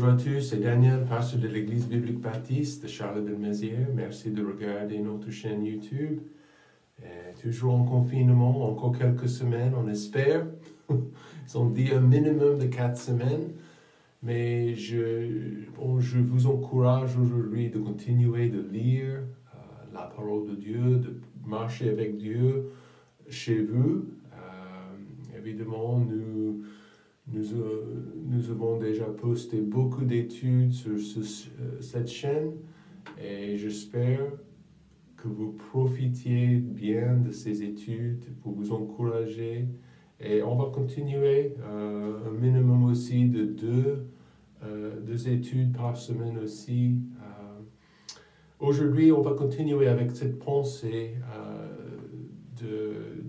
Bonjour à tous, c'est Daniel, pasteur de l'Église biblique baptiste de Charleville-Mézières. Merci de regarder notre chaîne YouTube. Toujours en confinement, encore quelques semaines, on espère. Ils ont dit un minimum de 4 semaines. Mais je vous encourage aujourd'hui de continuer de lire la parole de Dieu, de marcher avec Dieu chez vous. Évidemment, nous avons déjà posté beaucoup d'études sur cette chaîne et j'espère que vous profitiez bien de ces études pour vous encourager. Et on va continuer un minimum aussi de deux études par semaine aussi. Aujourd'hui, on va continuer avec cette pensée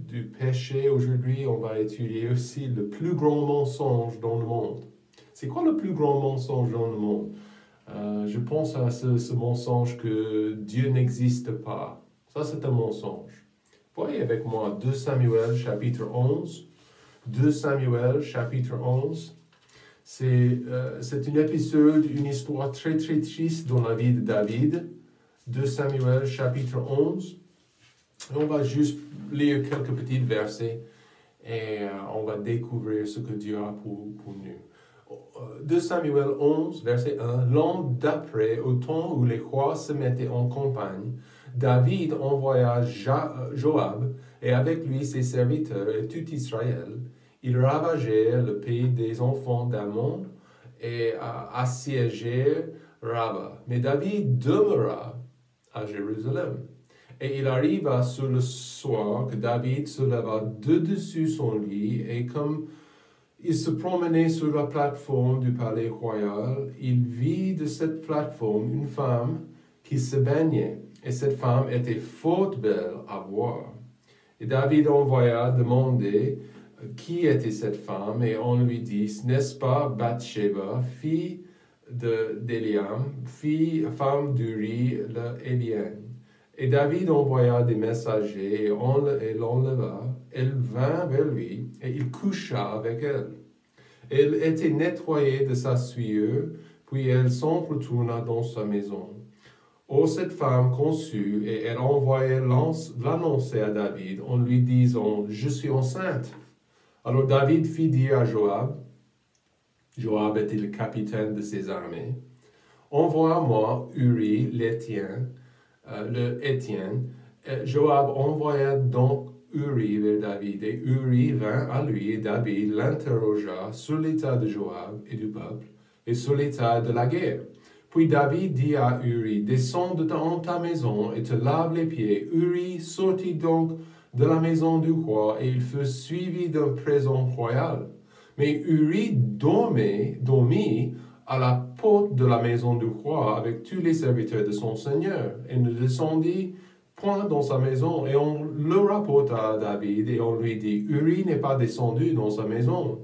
du péché. Aujourd'hui, on va étudier aussi le plus grand mensonge dans le monde. C'est quoi le plus grand mensonge dans le monde? Je pense à ce mensonge que Dieu n'existe pas. Ça, c'est un mensonge. Voyez avec moi 2 Samuel chapitre 11. 2 Samuel chapitre 11. C'est un épisode, une histoire très très triste dans la vie de David. 2 Samuel chapitre 11. On va juste lire quelques petits versets et on va découvrir ce que Dieu a pour nous. 2 Samuel 11, verset 1. L'an d'après, au temps où les rois se mettaient en campagne, David envoya Joab et avec lui ses serviteurs et tout Israël. Ils ravagèrent le pays des enfants d'Ammon et assiégèrent Rabba. Mais David demeura à Jérusalem. Et il arriva sur le soir que David se leva de dessus son lit et comme il se promenait sur la plateforme du palais royal, il vit de cette plateforme une femme qui se baignait. Et cette femme était fort belle à voir. Et David envoya demander qui était cette femme, et on lui dit, n'est-ce pas Bathsheba, fille d'Eliam, femme d'Uri le Héthien. Et David envoya des messagers, et l'enleva. Elle vint vers lui, et il coucha avec elle. Elle était nettoyée de sa sueur, puis elle s'en retourna dans sa maison. Or cette femme conçut, et elle envoya l'annoncer à David, en lui disant, je suis enceinte. Alors David fit dire à Joab, Joab était le capitaine de ses armées, envoie-moi Uri l'Héthien, Joab envoya donc Uri vers David, et Uri vint à lui, et David l'interrogea sur l'état de Joab et du peuple, et sur l'état de la guerre. Puis David dit à Uri, descends dans ta maison et te lave les pieds. Uri sortit donc de la maison du roi, et il fut suivi d'un présent royal. Mais Uri dormit à la porte de la maison du roi avec tous les serviteurs de son seigneur, et ne descendit point dans sa maison. Et on le rapporta à David, et on lui dit, Uri n'est pas descendu dans sa maison.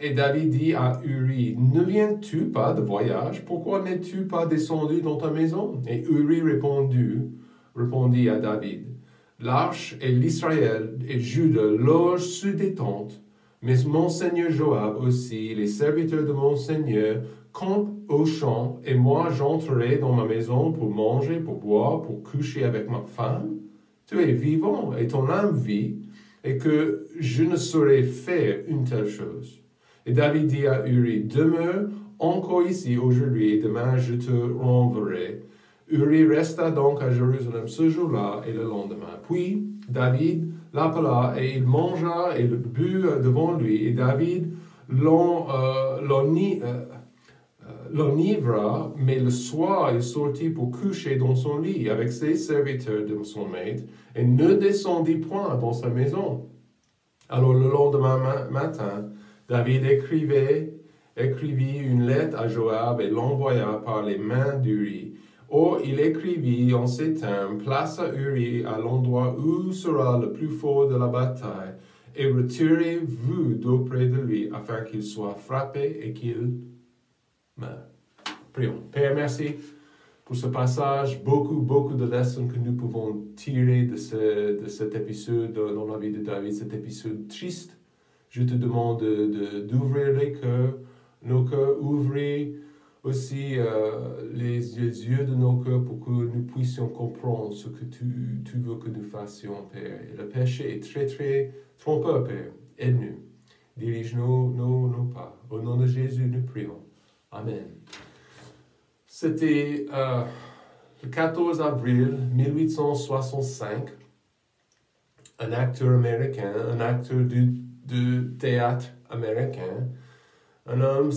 Et David dit à Uri, ne viens-tu pas de voyage? Pourquoi n'es-tu pas descendu dans ta maison? Et Uri répondit à David, l'arche et l'Israël et Juda logent sous des tentes, mais mon seigneur Joab aussi, les serviteurs de mon seigneur, campent au champ, et moi j'entrerai dans ma maison pour manger, pour boire, pour coucher avec ma femme. Tu es vivant et ton âme vit, et que je ne saurais faire une telle chose. Et David dit à Uri, demeure encore ici aujourd'hui, et demain je te renverrai. Uri resta donc à Jérusalem ce jour-là et le lendemain. Puis David l'appela, et il mangea et le but devant lui, et David l'enivra, mais le soir il sortit pour coucher dans son lit avec ses serviteurs de son maître, et ne descendit point dans sa maison. Alors le lendemain matin, David écrivit une lettre à Joab et l'envoya par les mains d'Uri. Or, il écrivit en ces termes, place à Uri à l'endroit où sera le plus fort de la bataille, et retirez-vous d'auprès de lui, afin qu'il soit frappé et qu'il meure. Prions. Père, merci pour ce passage, beaucoup de leçons que nous pouvons tirer de cet épisode dans la vie de David, cet épisode triste. Je te demande d'ouvrir les cœurs nos cœurs, ouvrir aussi les yeux de nos cœurs pour que nous puissions comprendre ce que tu veux que nous fassions, Père. Et le péché est très, très trompeur, Père. Aide-nous. Dirige nos pas. Au nom de Jésus, nous prions. Amen. C'était le 14 avril 1865. Un acteur américain, un acteur de théâtre américain, un homme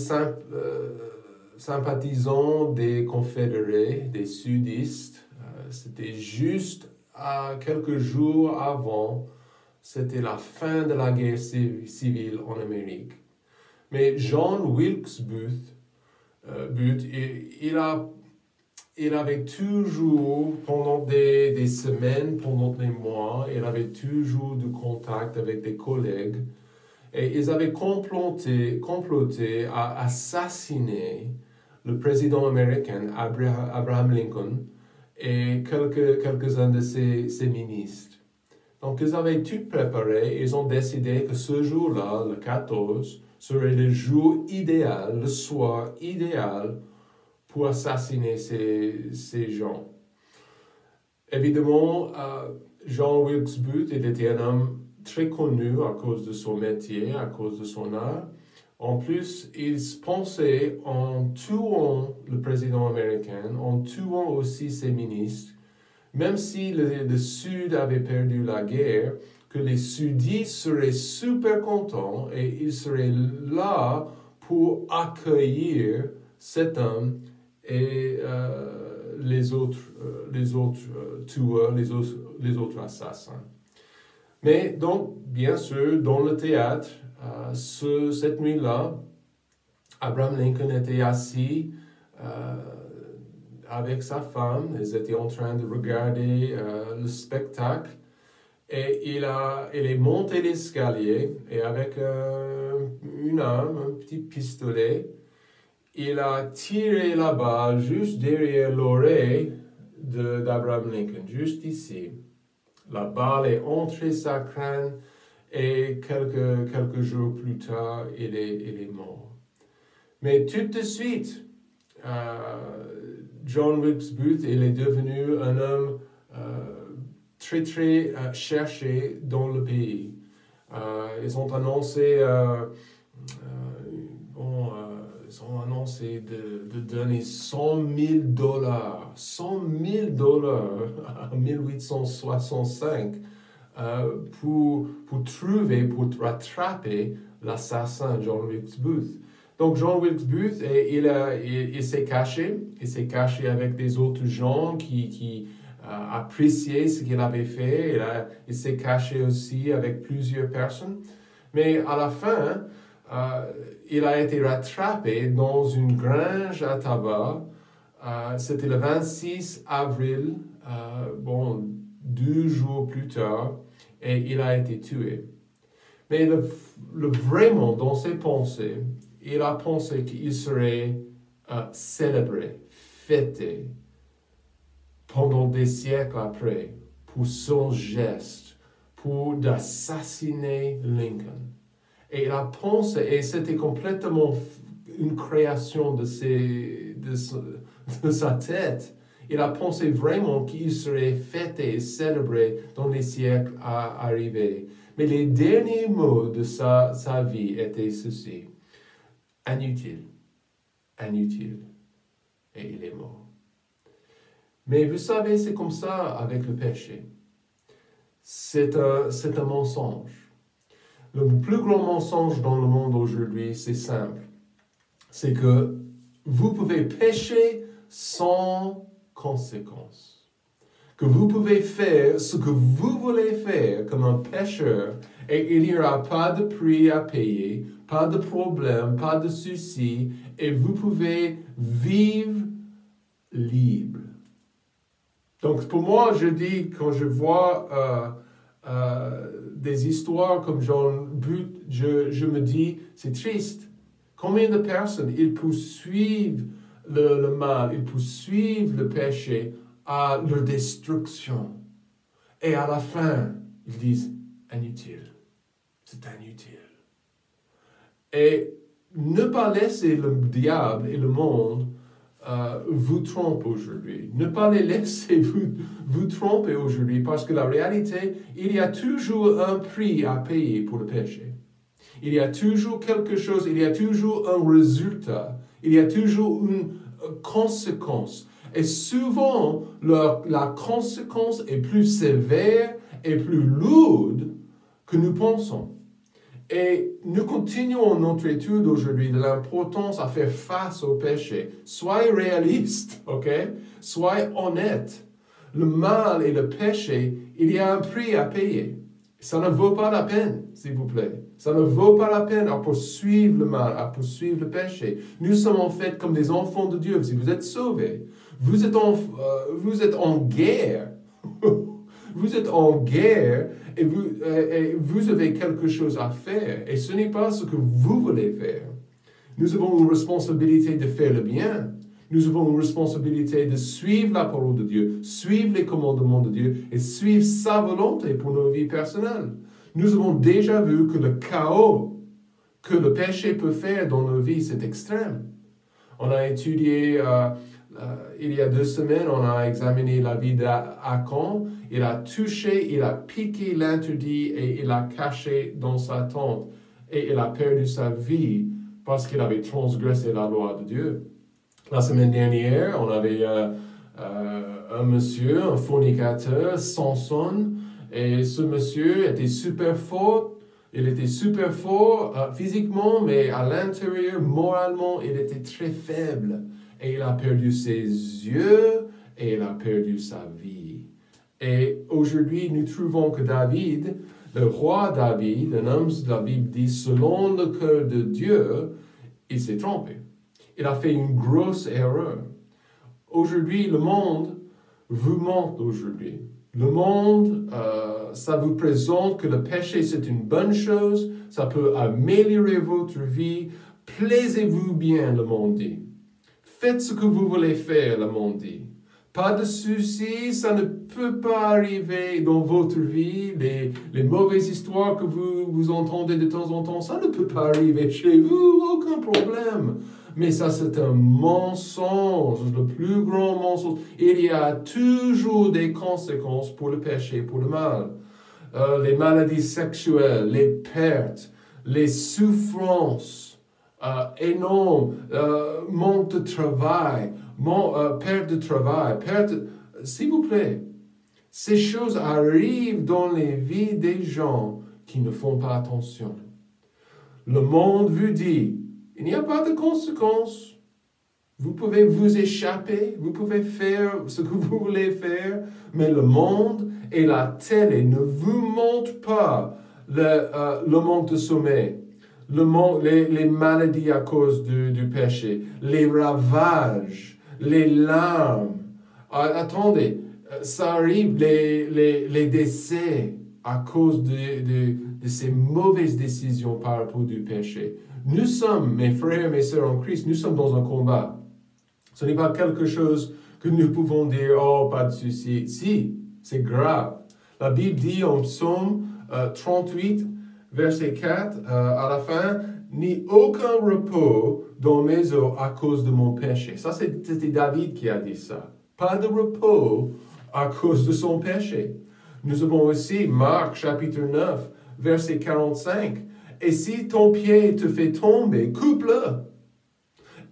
sympathisant des confédérés, des sudistes. C'était juste quelques jours avant, c'était la fin de la guerre civile en Amérique. Mais John Wilkes Booth, il avait toujours, pendant des semaines, pendant des mois, il avait toujours du contact avec des collègues et ils avaient comploté à assassiner le président américain Abraham Lincoln et quelques-uns de ses ministres. Donc ils avaient tout préparé, ils ont décidé que ce jour-là, le 14, serait le jour idéal, le soir idéal pour assassiner ces gens. Évidemment, John Wilkes Booth, il était un homme très connu à cause de son métier, à cause de son art. En plus, il pensait en tuant le président américain, en tuant aussi ses ministres, même si le Sud avait perdu la guerre, que les sudistes seraient super contents et ils seraient là pour accueillir cet homme et les autres tueurs, les autres assassins. Mais donc, bien sûr, dans le théâtre, cette nuit-là, Abraham Lincoln était assis avec sa femme. Ils étaient en train de regarder le spectacle. Et il est monté l'escalier et avec une arme, un petit pistolet, il a tiré la balle juste derrière l'oreille d'Abraham Lincoln, juste ici. La balle est entrée sa crâne et quelques jours plus tard, il est mort. Mais tout de suite, John Wilkes Booth, il est devenu un homme très, très cherché dans le pays. Ils ont annoncé de donner $100,000 en 1865 pour rattraper l'assassin John Wilkes Booth. Donc John Wilkes Booth, il s'est caché avec des autres gens qui appréciaient ce qu'il avait fait. Il s'est caché aussi avec plusieurs personnes. Mais à la fin, il a été rattrapé dans une grange à tabac. C'était le 26 avril, 2 jours plus tard, et il a été tué. Mais vraiment, dans ses pensées, il a pensé qu'il serait célébré, fêté, pendant des siècles après, pour son geste, pour d'assassiner Lincoln. Et il a pensé, et c'était complètement une création de sa tête, il a pensé vraiment qu'il serait fêté et célébré dans les siècles à arriver. Mais les derniers mots de sa vie étaient ceci: inutile, inutile. Et il est mort. Mais vous savez, c'est comme ça avec le péché. C'est un mensonge. Le plus grand mensonge dans le monde aujourd'hui, c'est simple. C'est que vous pouvez pécher sans conséquence. Que vous pouvez faire ce que vous voulez faire comme un pécheur et il n'y aura pas de prix à payer, pas de problème, pas de souci et vous pouvez vivre libre. Donc pour moi, je dis, quand je vois des histoires comme John Booth, je me dis, c'est triste. Combien de personnes, ils poursuivent le mal, ils poursuivent le péché à leur destruction. Et à la fin, ils disent, inutile. C'est inutile. Et ne pas laisser le diable et le monde vous tromper aujourd'hui. Ne pas les laisser vous tromper aujourd'hui, parce que la réalité, il y a toujours un prix à payer pour le péché. Il y a toujours quelque chose, il y a toujours un résultat, il y a toujours une conséquence. Et souvent, la conséquence est plus sévère et plus lourde que nous pensons. Et nous continuons notre étude aujourd'hui de l'importance à faire face au péché. Soyez réalistes, ok? Soyez honnêtes. Le mal et le péché, il y a un prix à payer. Ça ne vaut pas la peine, s'il vous plaît. Ça ne vaut pas la peine à poursuivre le mal, à poursuivre le péché. Nous sommes en fait comme des enfants de Dieu. Si vous êtes sauvés, vous êtes en guerre. Vous êtes en guerre et vous avez quelque chose à faire. Et ce n'est pas ce que vous voulez faire. Nous avons une responsabilité de faire le bien. Nous avons une responsabilité de suivre la parole de Dieu, suivre les commandements de Dieu et suivre sa volonté pour nos vies personnelles. Nous avons déjà vu que le chaos que le péché peut faire dans nos vies, c'est extrême. On a étudié, il y a 2 semaines, on a examiné la vie d'Achan. Il a touché, il a piqué l'interdit et il a caché dans sa tente. Et il a perdu sa vie parce qu'il avait transgressé la loi de Dieu. La semaine dernière, on avait un monsieur, un fornicateur, Samson, et ce monsieur était super fort. Il était super fort physiquement, mais à l'intérieur, moralement, il était très faible. Et il a perdu ses yeux et il a perdu sa vie. Et aujourd'hui, nous trouvons que David, le roi David, un homme, la Bible dit, selon le cœur de Dieu, il s'est trompé. Il a fait une grosse erreur. Aujourd'hui, le monde vous ment aujourd'hui. Le monde, ça vous présente que le péché, c'est une bonne chose. Ça peut améliorer votre vie. Plaisez-vous bien, le monde dit. Faites ce que vous voulez faire, le monde dit. Pas de soucis, ça ne peut pas arriver dans votre vie. Les mauvaises histoires que vous entendez de temps en temps, ça ne peut pas arriver chez vous, aucun problème. Mais ça, c'est un mensonge, le plus grand mensonge. Il y a toujours des conséquences pour le péché, pour le mal. Les maladies sexuelles, les pertes, les souffrances énormes, manque de travail, perte de travail, s'il vous plaît, ces choses arrivent dans les vies des gens qui ne font pas attention. Le monde vous dit, il n'y a pas de conséquences. Vous pouvez vous échapper, vous pouvez faire ce que vous voulez faire, mais le monde et la télé ne vous montrent pas le manque de sommeil, les maladies à cause du péché, les ravages, les larmes. Attendez, ça arrive, les décès à cause de ces mauvaises décisions par rapport du péché. Nous sommes, mes frères et mes sœurs en Christ, nous sommes dans un combat. Ce n'est pas quelque chose que nous pouvons dire, oh, pas de souci. Si, c'est grave. La Bible dit en Psaume 38, verset 4, à la fin, « Ni aucun repos dans mes os à cause de mon péché. » Ça, c'était David qui a dit ça. Pas de repos à cause de son péché. Nous avons aussi Marc, chapitre 9, verset 45. « Et si ton pied te fait tomber, coupe-le.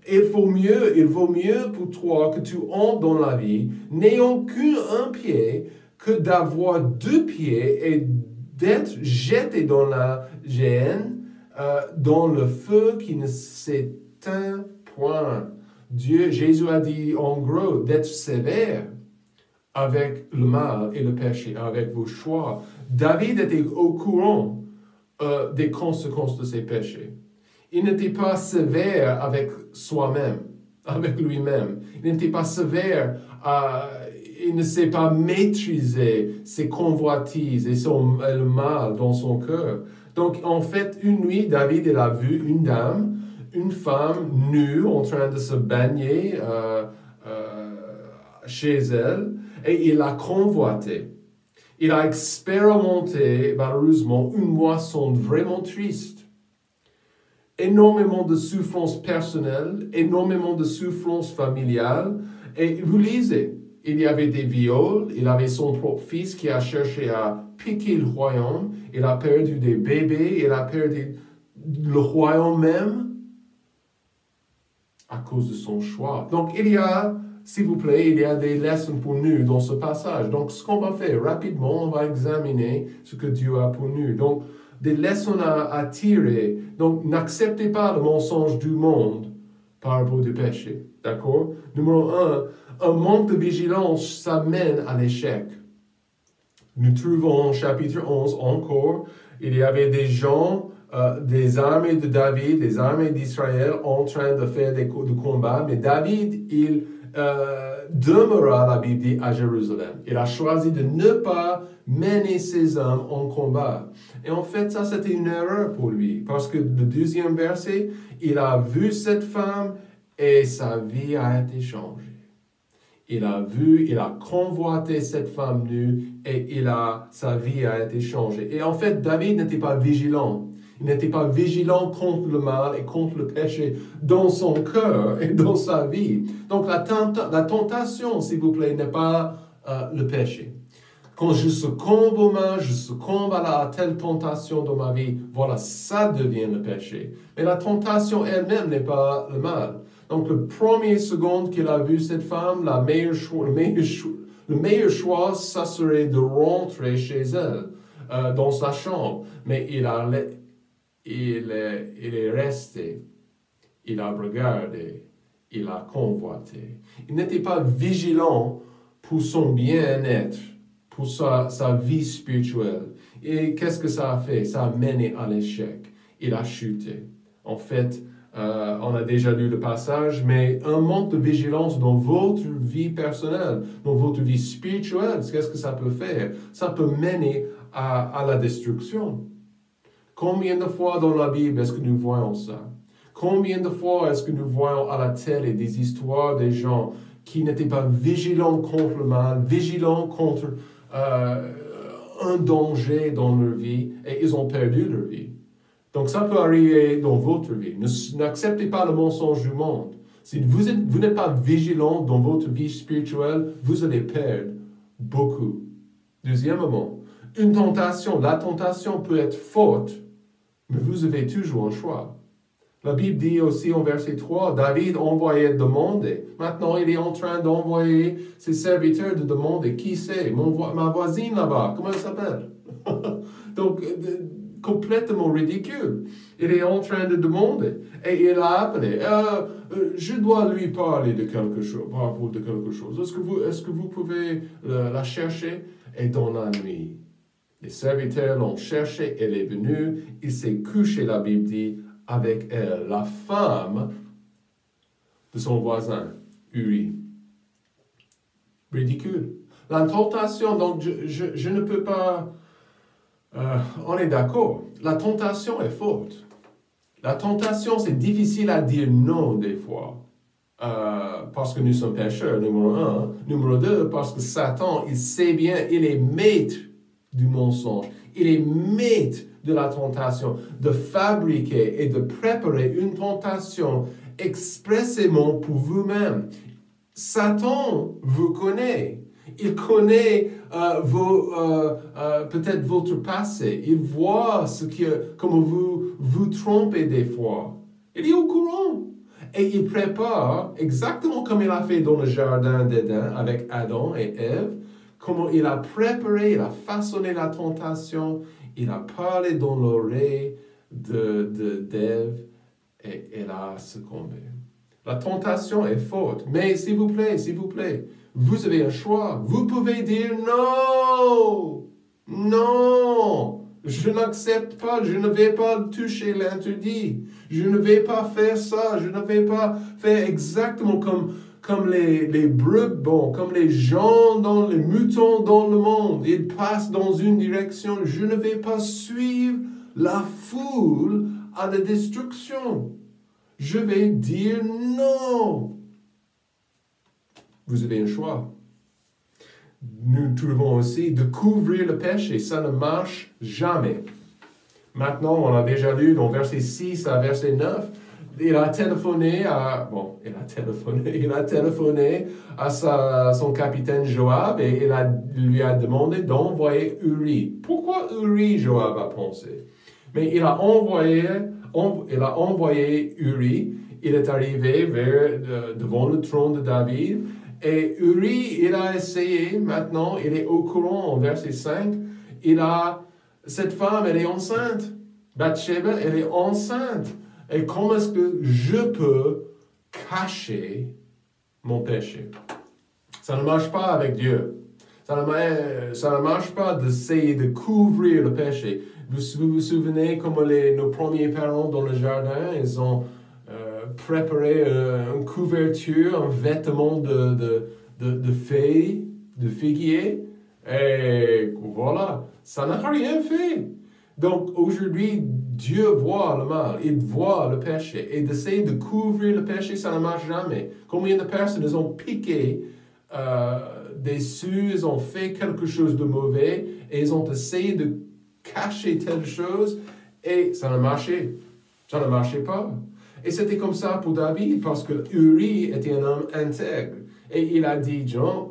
Il vaut mieux pour toi que tu entres dans la vie, n'ayant qu'un pied, que d'avoir 2 pieds et d'être jeté dans la géhenne, dans le feu qui ne s'éteint point. » Jésus a dit en gros d'être sévère avec le mal et le péché, avec vos choix. David était au courant des conséquences de ses péchés. Il n'était pas sévère avec soi-même, avec lui-même. Il n'était pas sévère, il ne sait pas maîtriser ses convoitises et le mal dans son cœur. Donc, en fait, une nuit, David, il a vu une femme nue en train de se baigner chez elle, et il l'a convoitée. Il a expérimenté, malheureusement, une moisson vraiment triste. énormément de souffrances personnelles, énormément de souffrances familiales. Et vous lisez, il y avait des viols, il avait son propre fils qui a cherché à piquer le royaume, il a perdu des bébés, il a perdu le royaume même à cause de son choix. Donc il y a, s'il vous plaît, il y a des leçons pour nous dans ce passage. Donc ce qu'on va faire rapidement, on va examiner ce que Dieu a pour nous. Donc des leçons à tirer. Donc n'acceptez pas le mensonge du monde par rapport au péché. D'accord? Numéro un manque de vigilance, ça mène à l'échec. Nous trouvons en chapitre 11 encore, il y avait des gens, des armées de David, des armées d'Israël en train de faire des combats, mais David, il demeura, la Bible dit, à Jérusalem. Il a choisi de ne pas mener ses hommes en combat. Et en fait, ça, c'était une erreur pour lui, parce que le deuxième verset, il a vu cette femme et sa vie a été changée. Il a vu, il a convoité cette femme nue et sa vie a été changée. Et en fait, David n'était pas vigilant. Il n'était pas vigilant contre le mal et contre le péché dans son cœur et dans sa vie. Donc la tentation, s'il vous plaît, n'est pas le péché. Quand je succombe au mal, je succombe à telle tentation dans ma vie, voilà, ça devient le péché. Mais la tentation elle-même n'est pas le mal. Donc, le premier seconde qu'il a vu cette femme, le meilleur choix, ça serait de rentrer chez elle, dans sa chambre. Mais il est resté, il a regardé, il a convoité. Il n'était pas vigilant pour son bien-être, pour sa vie spirituelle. Et qu'est-ce que ça a fait? Ça a mené à l'échec. Il a chuté. En fait, on a déjà lu le passage, mais un manque de vigilance dans votre vie personnelle, dans votre vie spirituelle, qu'est-ce que ça peut faire? Ça peut mener à la destruction. Combien de fois dans la Bible est-ce que nous voyons ça? Combien de fois est-ce que nous voyons à la télé des histoires des gens qui n'étaient pas vigilants contre le mal, vigilants contre un danger dans leur vie, et ils ont perdu leur vie? Donc ça peut arriver dans votre vie. N'acceptez pas le mensonge du monde. Si vous n'êtes pas vigilant dans votre vie spirituelle, vous allez perdre beaucoup. Deuxièmement, une tentation. La tentation peut être forte, mais vous avez toujours un choix. La Bible dit aussi en verset 3, David envoyait demander. Maintenant, il est en train d'envoyer ses serviteurs de demander, qui c'est? Ma voisine là-bas, comment elle s'appelle? Donc, complètement ridicule. Il est en train de demander. Et il a appelé. Je dois lui parler de quelque chose, par rapport de quelque chose. Est-ce que vous pouvez la chercher? Et dans la nuit, les serviteurs l'ont cherché, elle est venue, il s'est couché, la Bible dit, avec elle, la femme de son voisin, Uri. Ridicule. La tentation, donc je ne peux pas... on est d'accord. La tentation est forte. La tentation, c'est difficile à dire non des fois. Parce que nous sommes pécheurs, numéro un. Numéro deux, parce que Satan, il sait bien, il est maître du mensonge. Il est maître de la tentation, de fabriquer et de préparer une tentation expressément pour vous-même. Satan vous connaît. Il connaît peut-être votre passé. Il voit comment vous trompez des fois. Il est au courant. Et il prépare, exactement comme il a fait dans le jardin d'Éden avec Adam et Ève, comment il a préparé, il a façonné la tentation, il a parlé dans l'oreille d'Ève et elle a succombé. La tentation est forte, mais s'il vous plaît, vous avez un choix. Vous pouvez dire non, non, je n'accepte pas, je ne vais pas toucher l'interdit, je ne vais pas faire ça, je ne vais pas faire exactement comme les brebis, comme les gens, les moutons dans le monde. Ils passent dans une direction, je ne vais pas suivre la foule à la destruction. Je vais dire non. Vous avez un choix. Nous trouvons aussi de couvrir le péché. Ça ne marche jamais. Maintenant, on a déjà lu dans verset 6 à verset 9, il a téléphoné à son capitaine Joab et lui a demandé d'envoyer Uri. Pourquoi Uri, Joab a pensé? Mais il a envoyé Uri. Il est arrivé devant le trône de David. Et Uri, il a essayé, maintenant, il est au courant en verset 5, cette femme, elle est enceinte. Bathsheba, elle est enceinte. Et comment est-ce que je peux cacher mon péché? Ça ne marche pas avec Dieu. Ça ne marche pas d'essayer de couvrir le péché. Vous vous souvenez comment nos premiers parents dans le jardin, ils ont préparé une couverture, un vêtement de feuilles, de figuier. Et voilà, ça n'a rien fait. Donc aujourd'hui, Dieu voit le mal, il voit le péché. Et d'essayer de couvrir le péché, ça ne marche jamais. Combien de personnes ont piqué des cieux, ils ont fait quelque chose de mauvais, et ils ont essayé de cacher telle chose, et ça ne marchait. Ça ne marchait pas. Et c'était comme ça pour David, parce que Uri était un homme intègre. Et il a dit, Jean,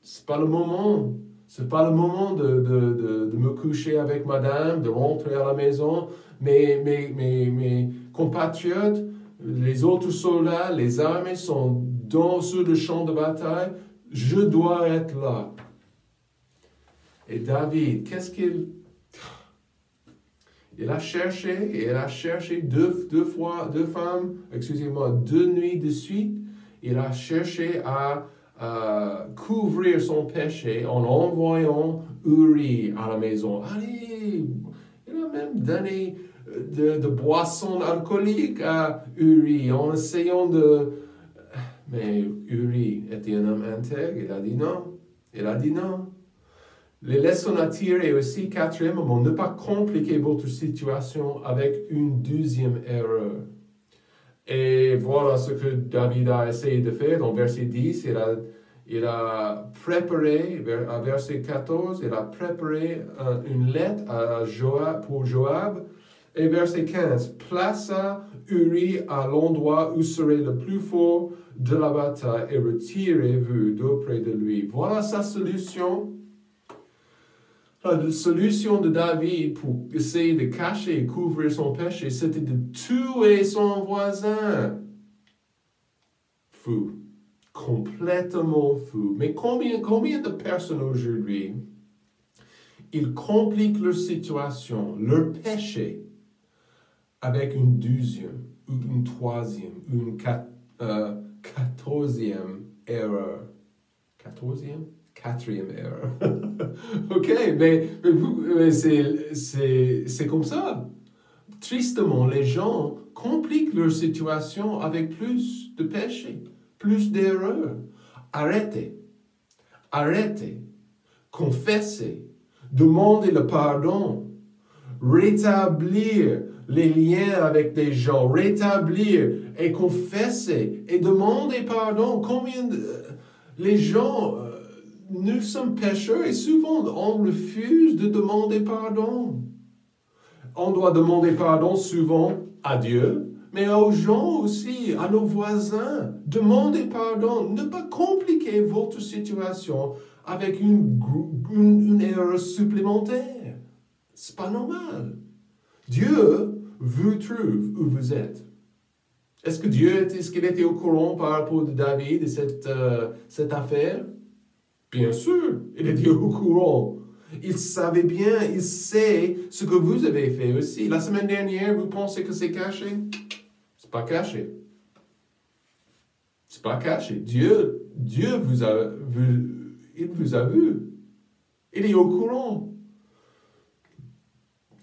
c'est pas le moment. C'est pas le moment de me coucher avec madame, de rentrer à la maison. Mes compatriotes, les autres soldats, les armées sont sur le champ de bataille. Je dois être là. Et David, qu'est-ce qu'il... Il a cherché deux nuits de suite. Il a cherché à couvrir son péché en envoyant Uri à la maison. Allez, il a même donné de boissons alcooliques à Uri en essayant de... Mais Uri était un homme intègre, il a dit non. Les leçons à tirer aussi, quatrièmement, ne pas compliquer votre situation avec une deuxième erreur. Et voilà ce que David a essayé de faire. Dans verset 10, il a préparé, à verset 14, il a préparé une lettre pour Joab. Et verset 15, plaça Uri à l'endroit où serait le plus fort de la bataille et retirez-vous d'auprès de lui. Voilà sa solution. La solution de David pour essayer de cacher et couvrir son péché, c'était de tuer son voisin. Fou. Complètement fou. Mais combien de personnes aujourd'hui, ils compliquent leur situation, leur péché, avec une deuxième, ou une troisième, ou une quatorzième erreur. Quatrième erreur. OK, mais c'est comme ça. Tristement, les gens compliquent leur situation avec plus de péché, plus d'erreurs. Arrêtez. Confessez. Demandez le pardon. Rétablir les liens avec des gens. Rétablir et confesser et demander pardon. Les gens... nous sommes pécheurs et souvent on refuse de demander pardon. On doit demander pardon souvent à Dieu, mais aux gens aussi, à nos voisins. Demandez pardon. Ne pas compliquer votre situation avec une erreur supplémentaire. C'est pas normal. Dieu vous trouve où vous êtes. Est-ce qu'il était au courant par rapport de David et cette affaire? Bien sûr, il était au courant. Il savait bien, il sait ce que vous avez fait aussi. La semaine dernière, vous pensez que c'est caché? C'est pas caché. C'est pas caché. Dieu vous a vu. Il vous a vu. Il est au courant.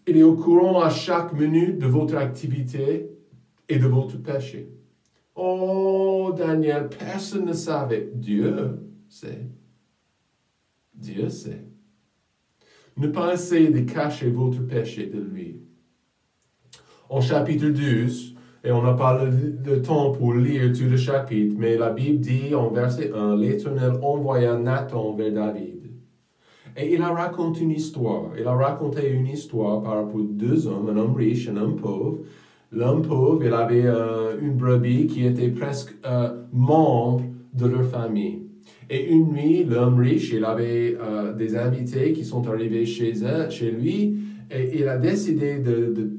Il est au courant à chaque minute de votre activité et de votre péché. Oh, Daniel, personne ne savait. Dieu sait. Dieu sait. Ne pas essayer de cacher votre péché de lui. En chapitre 12, et on n'a pas le temps pour lire tout le chapitre, mais la Bible dit en verset 1, l'Éternel envoya Nathan vers David. Et il a raconté une histoire. Il a raconté une histoire par rapport à deux hommes, un homme riche, un homme pauvre. L'homme pauvre, il avait une brebis qui était presque membre de leur famille. Et une nuit, l'homme riche, il avait des invités qui sont arrivés chez lui, et il a décidé de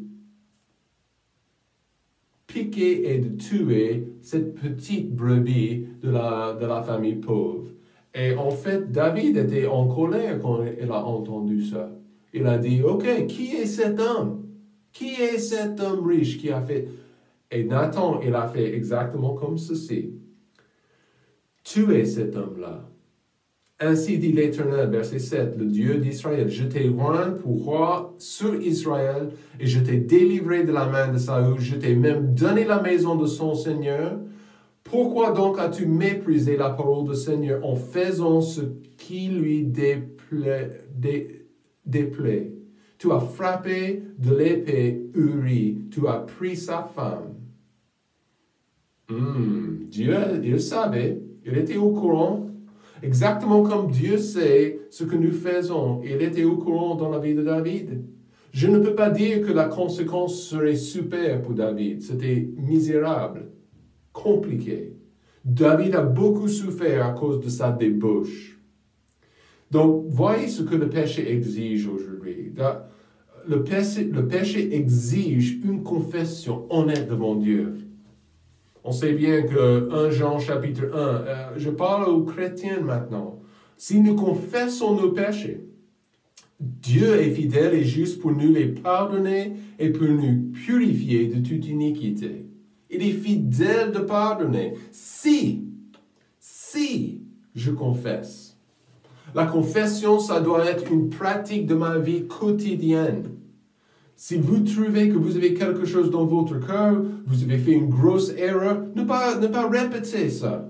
piquer et de tuer cette petite brebis de la famille pauvre. Et en fait, David était en colère quand il a entendu ça. Il a dit, OK, qui est cet homme? Qui est cet homme riche qui a fait? Et Nathan, il a fait exactement comme ceci. Tuez cet homme-là. Ainsi dit l'Éternel, verset 7, le Dieu d'Israël, je t'ai oint pour roi sur Israël, et je t'ai délivré de la main de Saül, je t'ai même donné la maison de son Seigneur. Pourquoi donc as-tu méprisé la parole du Seigneur en faisant ce qui lui déplaît? Tu as frappé de l'épée Uri, tu as pris sa femme. Dieu, il savait, il était au courant. Exactement comme Dieu sait ce que nous faisons, il était au courant dans la vie de David. Je ne peux pas dire que la conséquence serait super pour David. C'était misérable, compliqué. David a beaucoup souffert à cause de sa débauche. Donc, voyez ce que le péché exige aujourd'hui. Le péché exige une confession honnête devant Dieu. On sait bien que 1 Jean chapitre 1, je parle aux chrétiens maintenant. Si nous confessons nos péchés, Dieu est fidèle et juste pour nous les pardonner et pour nous purifier de toute iniquité. Il est fidèle de pardonner si je confesse. La confession, ça doit être une pratique de ma vie quotidienne. Si vous trouvez que vous avez quelque chose dans votre cœur, vous avez fait une grosse erreur, ne pas répéter ça.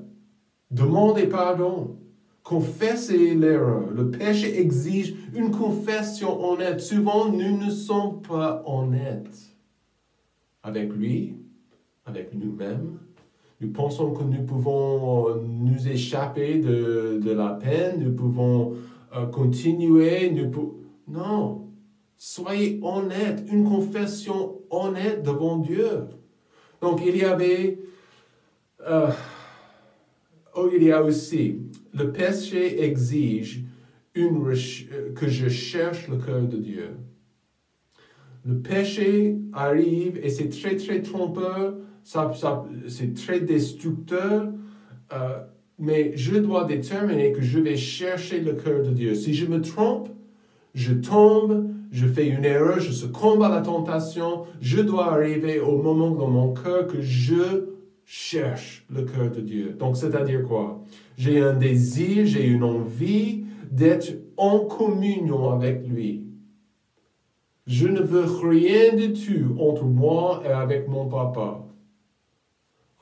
Demandez pardon. Confessez l'erreur. Le péché exige une confession honnête. Souvent, nous ne sommes pas honnêtes avec lui, avec nous-mêmes. Nous pensons que nous pouvons nous échapper de la peine, nous pouvons continuer. Non. Soyez honnêtes, une confession honnête devant Dieu. Donc, il y a aussi, le péché exige que je cherche le cœur de Dieu. Le péché arrive et c'est très, très trompeur, c'est très destructeur, mais je dois déterminer que je vais chercher le cœur de Dieu. Si je me trompe, je tombe, je fais une erreur, je succombe à la tentation, je dois arriver au moment dans mon cœur que je cherche le cœur de Dieu. Donc, c'est-à-dire quoi? J'ai un désir, j'ai une envie d'être en communion avec lui. Je ne veux rien du tout entre moi et avec mon papa.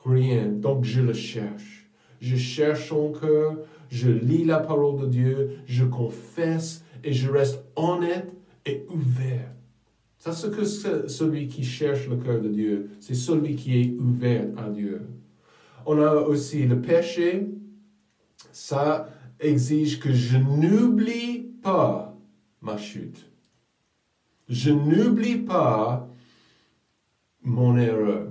Rien. Donc, je le cherche. Je cherche son cœur, je lis la parole de Dieu, je confesse et je reste honnête et ouvert. C'est ce que celui qui cherche le cœur de Dieu, c'est celui qui est ouvert à Dieu. On a aussi le péché, ça exige que je n'oublie pas ma chute. Je n'oublie pas mon erreur.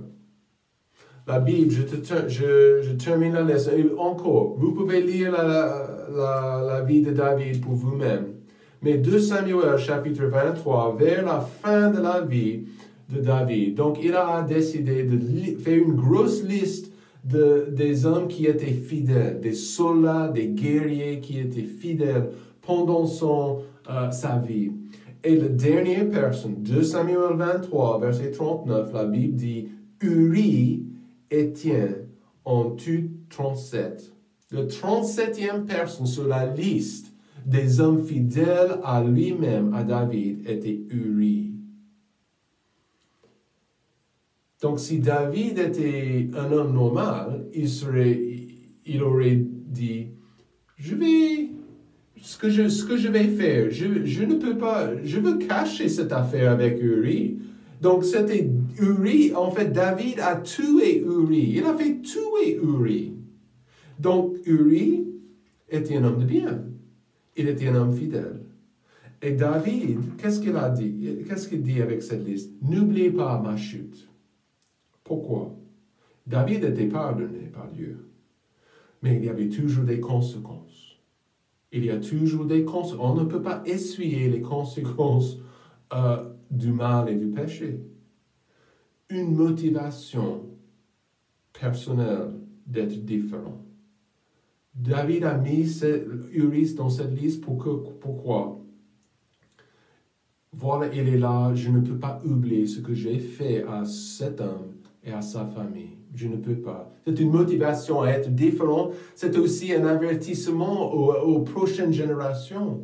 La Bible, je termine la leçon. Et encore, vous pouvez lire la vie de David pour vous-même. Mais 2 Samuel, chapitre 23, vers la fin de la vie de David. Donc, il a décidé de faire une grosse liste des hommes qui étaient fidèles, des soldats, des guerriers qui étaient fidèles pendant sa vie. Et la dernière personne, 2 Samuel 23, verset 39, la Bible dit, Uri Étient en tout 37. Le 37e personne sur la liste des hommes fidèles à lui-même, à David, était Uri. Donc, si David était un homme normal, il aurait dit, ce que je vais faire, je ne peux pas, je veux cacher cette affaire avec Uri. Donc, c'était Uri, en fait, David a tué Uri. Il a fait tuer Uri. Donc, Uri était un homme de bien. Il était un homme fidèle. Et David, qu'est-ce qu'il a dit? Qu'est-ce qu'il dit avec cette liste? N'oubliez pas ma chute. Pourquoi? David était pardonné par Dieu. Mais il y avait toujours des conséquences. Il y a toujours des conséquences. On ne peut pas essuyer les conséquences du mal et du péché. Une motivation personnelle d'être différent. David a mis Uris dans cette liste pourquoi? Voilà, il est là, je ne peux pas oublier ce que j'ai fait à cet homme et à sa famille. Je ne peux pas. C'est une motivation à être différent. C'est aussi un avertissement aux prochaines générations.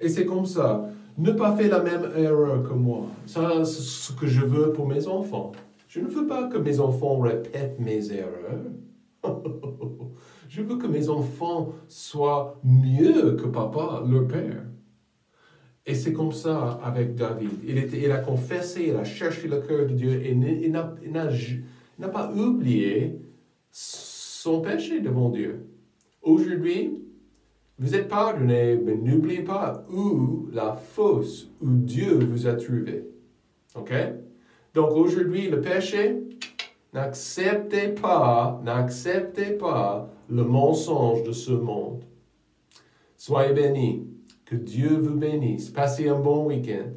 Et c'est comme ça. Ne pas faire la même erreur que moi. Ça, c'est ce que je veux pour mes enfants. Je ne veux pas que mes enfants répètent mes erreurs. Je veux que mes enfants soient mieux que papa, leur père. Et c'est comme ça avec David. Il a confessé, il a cherché le cœur de Dieu et il n'a pas oublié son péché devant Dieu. Aujourd'hui, vous êtes pardonnés, mais n'oubliez pas où la fosse, où Dieu vous a trouvé. OK? Donc aujourd'hui, le péché, n'acceptez pas le mensonge de ce monde. Soyez bénis. Que Dieu vous bénisse. Passez un bon week-end.